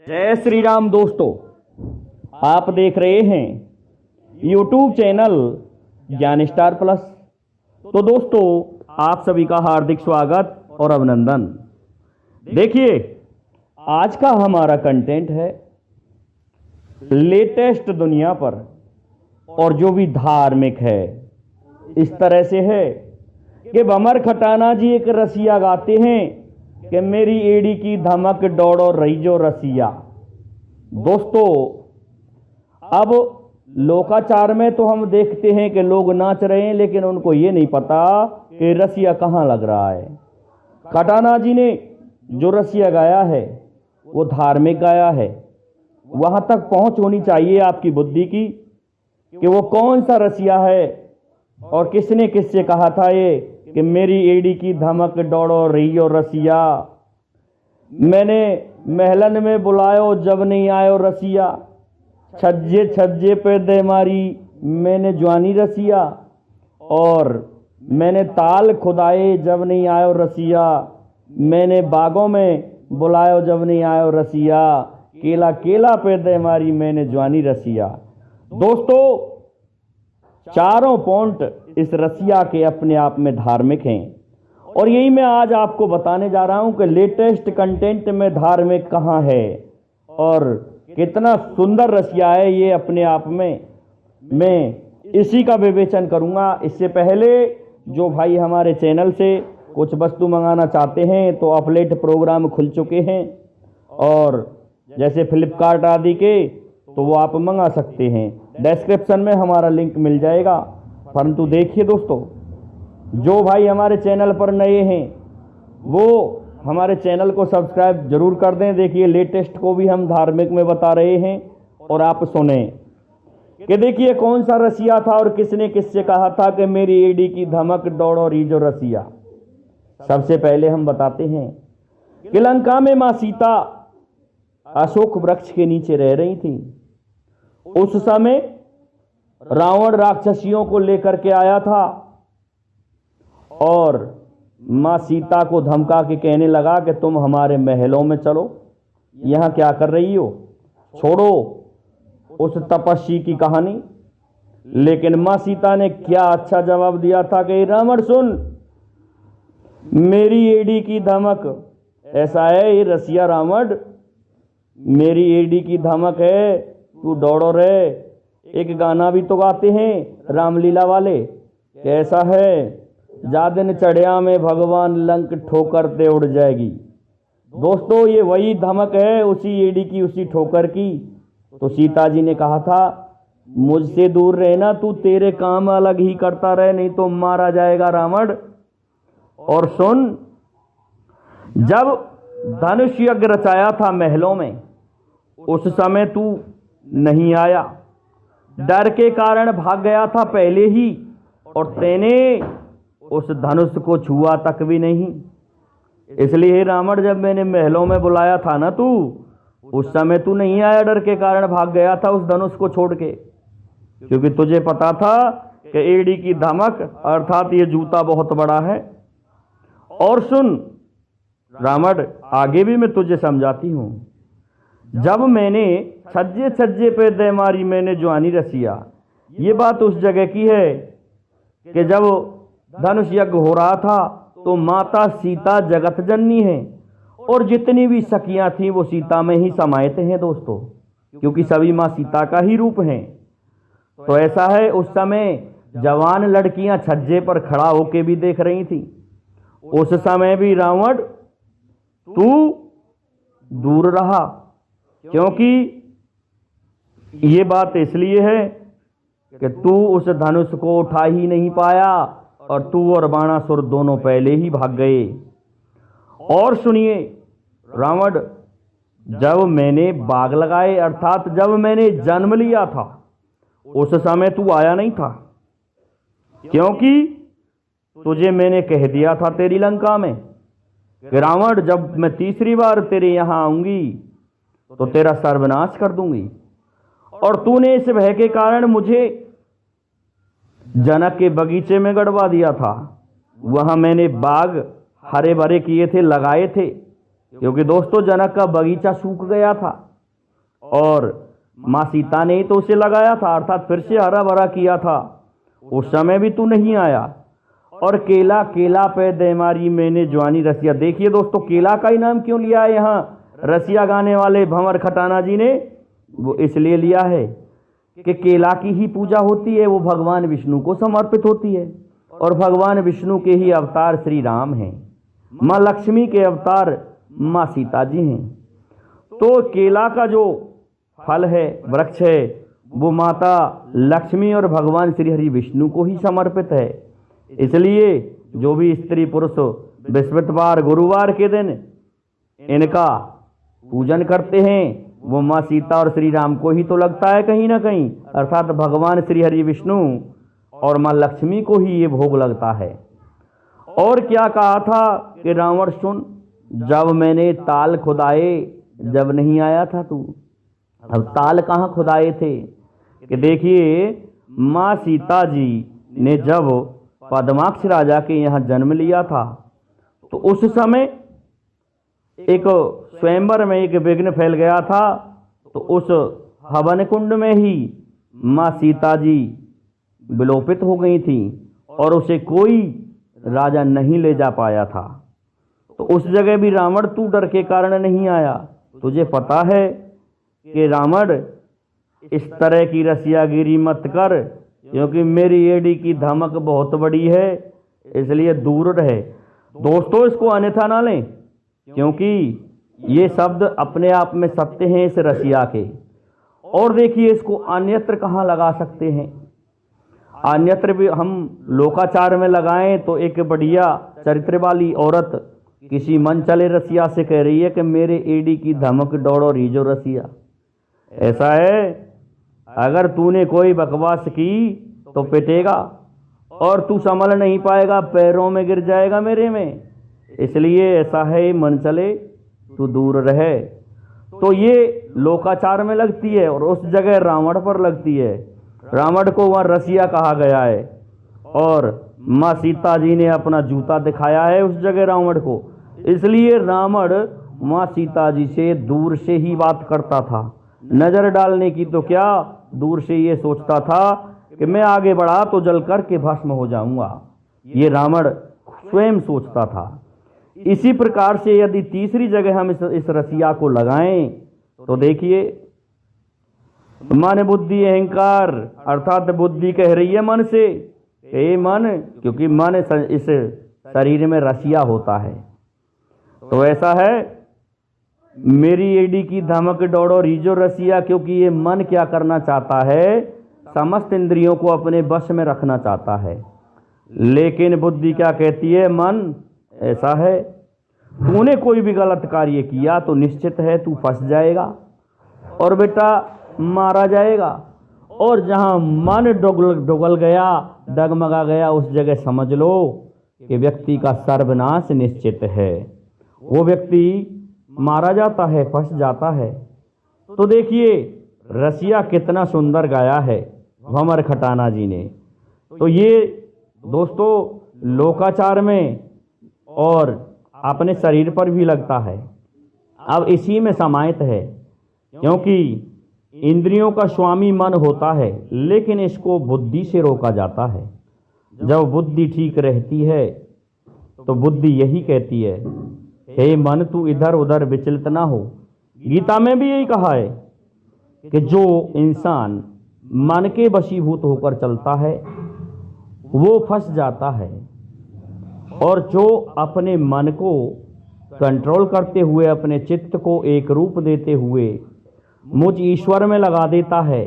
जय श्री राम दोस्तों, आप देख रहे हैं YouTube चैनल ज्ञान स्टार प्लस। तो दोस्तों, आप सभी का हार्दिक स्वागत और अभिनंदन। देखिए, आज का हमारा कंटेंट है लेटेस्ट दुनिया पर, और जो भी धार्मिक है इस तरह से है कि भंवर खटाना जी एक रसिया गाते हैं कि मेरी एड़ी की धमक दौड़ो रही जो रसिया। दोस्तों, अब लोकाचार में तो हम देखते हैं कि लोग नाच रहे हैं, लेकिन उनको ये नहीं पता कि रसिया कहाँ लग रहा है। खटाना जी ने जो रसिया गाया है वो धार्मिक गाया है। वहां तक पहुंच होनी चाहिए आपकी बुद्धि की कि वो कौन सा रसिया है और किसने किससे कहा था ये कि मेरी एड़ी की धमक दौड़ो रहियो रसिया। मैंने महलन में बुलायो जब नहीं आयो रसिया, छज्जे छज्जे पे दे मारी मैंने जवानी रसिया, और मैंने ताल खुदाए जब नहीं आयो रसिया, मैंने बागों में बुलायो जब नहीं आयो रसिया, केला केला पे दे मारी मैंने जवानी रसिया। दोस्तों, चारों पॉइंट इस रसिया के अपने आप में धार्मिक हैं, और यही मैं आज आपको बताने जा रहा हूं कि लेटेस्ट कंटेंट में धार्मिक कहां है और कितना सुंदर रसिया है ये अपने आप में। मैं इसी का विवेचन करूंगा। इससे पहले जो भाई हमारे चैनल से कुछ वस्तु मंगाना चाहते हैं तो अपलेट प्रोग्राम खुल चुके हैं, और जैसे फ्लिपकार्ट आदि के तो वो आप मंगा सकते हैं। डिस्क्रिप्शन में हमारा लिंक मिल जाएगा। परंतु देखिए दोस्तों, जो भाई हमारे चैनल पर नए हैं वो हमारे चैनल को सब्सक्राइब जरूर कर दें। देखिए, लेटेस्ट को भी हम धार्मिक में बता रहे हैं, और आप सुने कि देखिए कौन सा रसिया था और किसने किससे कहा था कि मेरी एड़ी की धमक दौड़ो रही जो रसिया। सबसे पहले हम बताते हैं कि लंका में मां सीता अशोक वृक्ष के नीचे रह रही थी। उस समय रावण राक्षसियों को लेकर के आया था और मां सीता को धमका के कहने लगा कि तुम हमारे महलों में चलो, यहां क्या कर रही हो, छोड़ो उस तपस्वी की कहानी। लेकिन मां सीता ने क्या अच्छा जवाब दिया था कि रावण सुन, मेरी एड़ी की धमक, ऐसा है ये रसिया रावण, मेरी एड़ी की धमक है, तू दौड़ो रे। एक गाना भी तो गाते हैं रामलीला वाले, कैसा है, जा दिन चढ़िया में भगवान लंक ठोकर दे उड़ जाएगी। दोस्तों, ये वही धमक है उसी एड़ी की, उसी ठोकर की। तो सीता जी ने कहा था मुझसे दूर रहना, तू तेरे काम अलग ही करता रहे, नहीं तो मारा जाएगा रावण। और सुन, जब धनुष यज्ञ रचाया था महलों में, उस समय तू नहीं आया, डर के कारण भाग गया था पहले ही, और तेने उस धनुष को छुआ तक भी नहीं। इसलिए रावण, जब मैंने महलों में बुलाया था ना, तू उस समय तू नहीं आया, डर के कारण भाग गया था उस धनुष को छोड़ के, क्योंकि तुझे पता था कि एड़ी की धमक अर्थात ये जूता बहुत बड़ा है। और सुन रावण, आगे भी मैं तुझे समझाती हूं। जब मैंने छज्जे छज्जे पे दे मारी मैंने जवानी रसिया, ये बात उस जगह की है कि जब धनुष यज्ञ हो रहा था तो माता सीता जगत जननी है, और जितनी भी सखियां थी वो सीता में ही समाये हैं दोस्तों, क्योंकि सभी मां सीता का ही रूप हैं। तो ऐसा है, उस समय जवान लड़कियां छज्जे पर खड़ा होके भी देख रही थी। उस समय भी रावण तू दूर रहा, क्योंकि ये बात इसलिए है कि तू उस धनुष को उठा ही नहीं पाया, और तू और बाणासुर दोनों पहले ही भाग गए। और सुनिए रावण, जब मैंने बाग लगाए अर्थात जब मैंने जन्म लिया था, उस समय तू आया नहीं था, क्योंकि तुझे मैंने कह दिया था तेरी लंका में कि रावण, जब मैं तीसरी बार तेरे यहां आऊंगी तो तेरा सर्वनाश कर दूंगी। और तूने इस भय के कारण मुझे जनक के बगीचे में गड़वा दिया था। वहां मैंने बाग हरे भरे किए थे, लगाए थे, क्योंकि दोस्तों जनक का बगीचा सूख गया था और माँ सीता ने ही तो उसे लगाया था, अर्थात फिर से हरा भरा किया था। उस समय भी तू नहीं आया। और केला केला पे दे मारी मैंने जवानी रसिया। देखिए दोस्तों, केला का ही नाम क्यों लिया है यहाँ रसिया गाने वाले भंवर खटाना जी ने? वो इसलिए लिया है कि केला की ही पूजा होती है, वो भगवान विष्णु को समर्पित होती है और भगवान विष्णु के ही अवतार श्री राम हैं। माँ लक्ष्मी के अवतार माँ सीता जी हैं। तो केला का जो फल है, वृक्ष है, वो माता लक्ष्मी और भगवान श्री हरि विष्णु को ही समर्पित है। इसलिए जो भी स्त्री पुरुष बृहस्पतिवार गुरुवार के दिन इनका पूजन करते हैं वो माँ सीता और श्री राम को ही तो लगता है कहीं ना कहीं, अर्थात भगवान श्री हरि विष्णु और माँ लक्ष्मी को ही ये भोग लगता है। और क्या कहा था कि रावण सुन, जब मैंने ताल खुदाए जब नहीं आया था तू। अब ताल कहाँ खुदाए थे कि देखिए, माँ सीता जी ने जब पद्माक्ष राजा के यहाँ जन्म लिया था तो उस समय एक स्वयंवर में एक विघ्न फैल गया था। तो उस हवन कुंड में ही माँ सीता जी विलोपित हो गई थी और उसे कोई राजा नहीं ले जा पाया था। तो उस जगह भी रावण तू डर के कारण नहीं आया। तुझे पता है कि रावण इस तरह की रसियागिरी मत कर, क्योंकि मेरी एडी की धमक बहुत बड़ी है, इसलिए दूर रहे। दोस्तों, इसको अन्यथा ना लें, क्योंकि ये शब्द अपने आप में सत्य हैं इस रसिया के। और देखिए, इसको अन्यत्र कहाँ लगा सकते हैं? अन्यत्र भी हम लोकाचार में लगाएं तो एक बढ़िया चरित्र वाली औरत किसी मन चले रसिया से कह रही है कि मेरे एडी की धमक दौड़ो रीजो रसिया। ऐसा है, अगर तूने कोई बकवास की तो पिटेगा और तू संभल नहीं पाएगा, पैरों में गिर जाएगा मेरे में। इसलिए ऐसा है, मन चले तू दूर रहे। तो ये लोकाचार में लगती है और उस जगह रावण पर लगती है। रावण को वहाँ रसिया कहा गया है और माँ सीता जी ने अपना जूता दिखाया है उस जगह रावण को। इसलिए रावण माँ सीता जी से दूर से ही बात करता था, नजर डालने की तो क्या, दूर से ये सोचता था कि मैं आगे बढ़ा तो जल कर के भस्म हो जाऊंगा। ये रावण स्वयं सोचता था। इसी प्रकार से यदि तीसरी जगह हम इस रसिया को लगाएं तो देखिए, मन बुद्धि अहंकार, अर्थात बुद्धि कह रही है मन से, हे मन, क्योंकि मन इस शरीर में रसिया होता है। तो ऐसा है, मेरी एडी की धमक दौड़ो रीजो रसिया, क्योंकि ये मन क्या करना चाहता है, समस्त इंद्रियों को अपने वश में रखना चाहता है। लेकिन बुद्धि क्या कहती है? मन ऐसा है, तूने कोई भी गलत कार्य किया तो निश्चित है तू फंस जाएगा और बेटा मारा जाएगा। और जहां मन डुगल गया, डगमगा गया, उस जगह समझ लो कि व्यक्ति का सर्वनाश निश्चित है। वो व्यक्ति मारा जाता है, फंस जाता है। तो देखिए, रसिया कितना सुंदर गाया है भंवर खटाना जी ने। तो ये दोस्तों लोकाचार में और अपने शरीर पर भी लगता है। अब इसी में समाहित है, क्योंकि इंद्रियों का स्वामी मन होता है, लेकिन इसको बुद्धि से रोका जाता है। जब बुद्धि ठीक रहती है तो बुद्धि यही कहती है, हे मन तू इधर उधर विचलित ना हो। गीता में भी यही कहा है कि जो इंसान मन के वशीभूत होकर चलता है वो फंस जाता है, और जो अपने मन को कंट्रोल करते हुए, अपने चित्त को एक रूप देते हुए मुझ ईश्वर में लगा देता है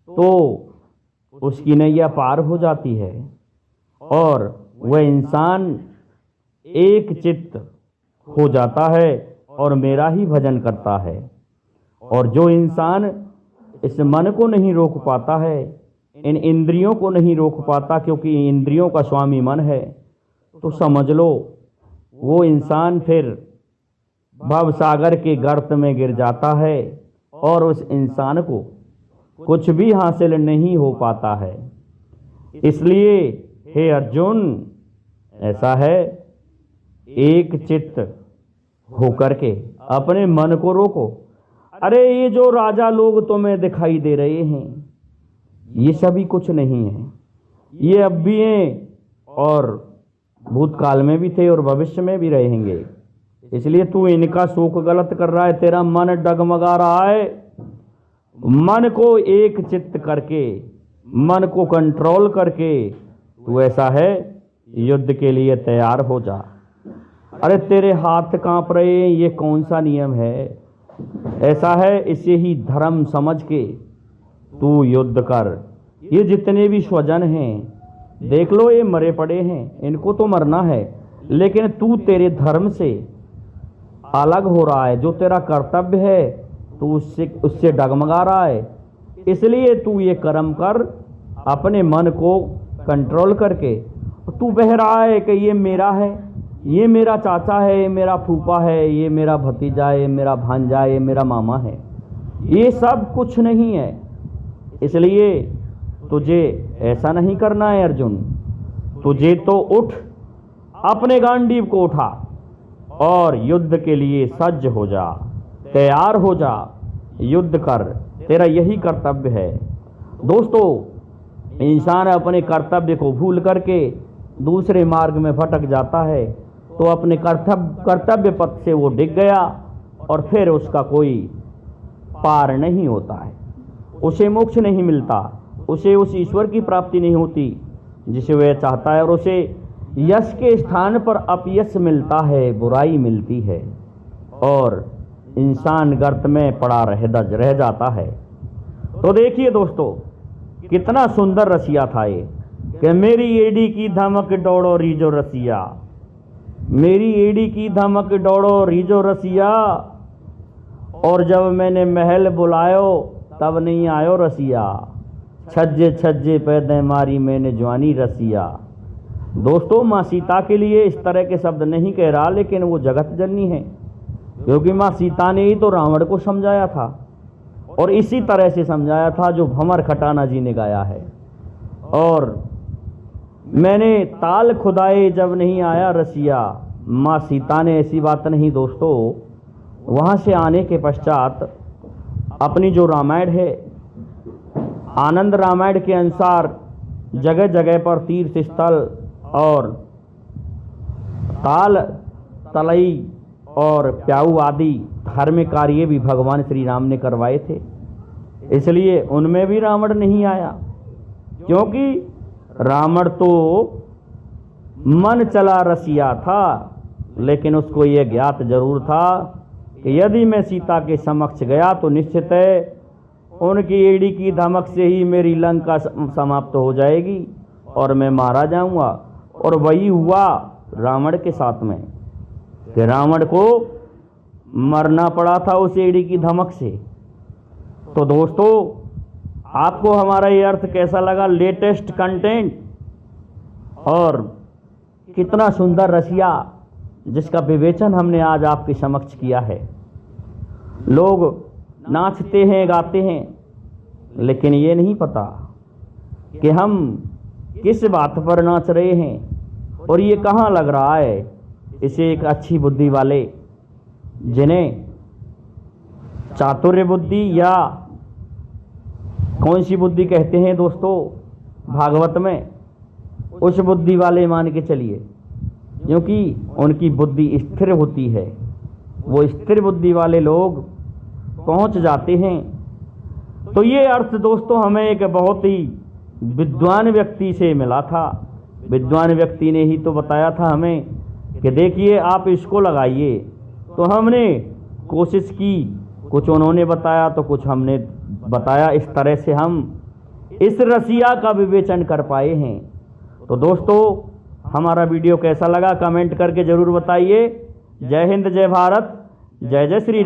तो उसकी नैया पार हो जाती है और वह इंसान एक चित्त हो जाता है और मेरा ही भजन करता है। और जो इंसान इस मन को नहीं रोक पाता है, इन इंद्रियों को नहीं रोक पाता, क्योंकि इंद्रियों का स्वामी मन है, तो समझ लो वो इंसान फिर भव सागर के गर्त में गिर जाता है और उस इंसान को कुछ भी हासिल नहीं हो पाता है। इसलिए हे अर्जुन, ऐसा है, एक चित्त होकर के अपने मन को रोको। अरे ये जो राजा लोग तुम्हें दिखाई दे रहे हैं, ये सभी कुछ नहीं है। ये अब भी हैं और भूतकाल में भी थे और भविष्य में भी रहेंगे। इसलिए तू इनका शोक गलत कर रहा है, तेरा मन डगमगा रहा है। मन को एक चित्त करके, मन को कंट्रोल करके तू ऐसा है युद्ध के लिए तैयार हो जा। अरे तेरे हाथ कांप रहे हैं, ये कौन सा नियम है? ऐसा है, इसे ही धर्म समझ के तू युद्ध कर। ये जितने भी स्वजन हैं देख लो, ये मरे पड़े हैं, इनको तो मरना है, लेकिन तू तेरे धर्म से अलग हो रहा है। जो तेरा कर्तव्य है तू उससे डगमगा रहा है। इसलिए तू ये कर्म कर, अपने मन को कंट्रोल करके। तू बह रहा है कि ये मेरा है, ये मेरा चाचा है, ये मेरा फूफा है, ये मेरा भतीजा है, ये मेरा भांजा है, ये मेरा मामा है। ये सब कुछ नहीं है। इसलिए तुझे ऐसा नहीं करना है अर्जुन। तुझे तो उठ, अपने गांडीव को उठा और युद्ध के लिए सज्ज हो जा, तैयार हो जा, युद्ध कर। तेरा यही कर्तव्य है। दोस्तों, इंसान अपने कर्तव्य को भूल करके दूसरे मार्ग में भटक जाता है, तो अपने कर्तव्य पथ से वो डिग गया और फिर उसका कोई पार नहीं होता है, उसे मोक्ष नहीं मिलता, उसे उस ईश्वर की प्राप्ति नहीं होती जिसे वह चाहता है, और उसे यश के स्थान पर अपयश मिलता है, बुराई मिलती है और इंसान गर्त में पड़ा रह जाता है। तो देखिए दोस्तों, कितना सुंदर रसिया था ये कि मेरी एड़ी की धमक दौड़ो रीजो रसिया, मेरी एड़ी की धमक दौड़ो रीजो रसिया, और जब मैंने महल बुलायो तब नहीं आयो रसिया, छज्जे छज्जे पैदे मारी मैंने जवानी रसिया। दोस्तों, माँ सीता के लिए इस तरह के शब्द नहीं कह रहा, लेकिन वो जगत जननी है, क्योंकि माँ सीता ने ही तो रावण को समझाया था और इसी तरह से समझाया था जो भंवर खटाना जी ने गाया है। और मैंने ताल खुदाए जब नहीं आया रसिया, माँ सीता ने ऐसी बात नहीं। दोस्तों, वहाँ से आने के पश्चात अपनी जो रामायण है, आनंद रामायण के अनुसार जगह जगह पर तीर्थ स्थल और ताल तलई और प्याऊ आदि धार्मिक कार्य भी भगवान श्री राम ने करवाए थे। इसलिए उनमें भी रावण नहीं आया, क्योंकि रावण तो मन चला रसिया था, लेकिन उसको यह ज्ञात जरूर था कि यदि मैं सीता के समक्ष गया तो निश्चित है उनकी एड़ी की धमक से ही मेरी लंका समाप्त हो जाएगी और मैं मारा जाऊंगा। और वही हुआ रावण के साथ में कि रावण को मरना पड़ा था उस एड़ी की धमक से। तो दोस्तों, आपको हमारा ये अर्थ कैसा लगा? लेटेस्ट कंटेंट और कितना सुंदर रसिया जिसका विवेचन हमने आज आपके समक्ष किया है। लोग नाचते हैं, गाते हैं, लेकिन ये नहीं पता कि हम किस बात पर नाच रहे हैं और ये कहाँ लग रहा है। इसे एक अच्छी बुद्धि वाले, जिन्हें चातुर्य बुद्धि या कौन सी बुद्धि कहते हैं दोस्तों भागवत में, उस बुद्धि वाले मान के चलिए, क्योंकि उनकी बुद्धि स्थिर होती है। वो स्थिर बुद्धि वाले लोग पहुंच जाते हैं। तो ये अर्थ दोस्तों हमें एक बहुत ही विद्वान व्यक्ति से मिला था। विद्वान व्यक्ति ने ही तो बताया था हमें कि देखिए आप इसको लगाइए। तो हमने कोशिश की, कुछ उन्होंने बताया तो कुछ हमने बताया। इस तरह से हम इस रसिया का विवेचन कर पाए हैं। तो दोस्तों, हमारा वीडियो कैसा लगा कमेंट करके ज़रूर बताइए। जय हिंद, जय भारत, जय जय श्री राम।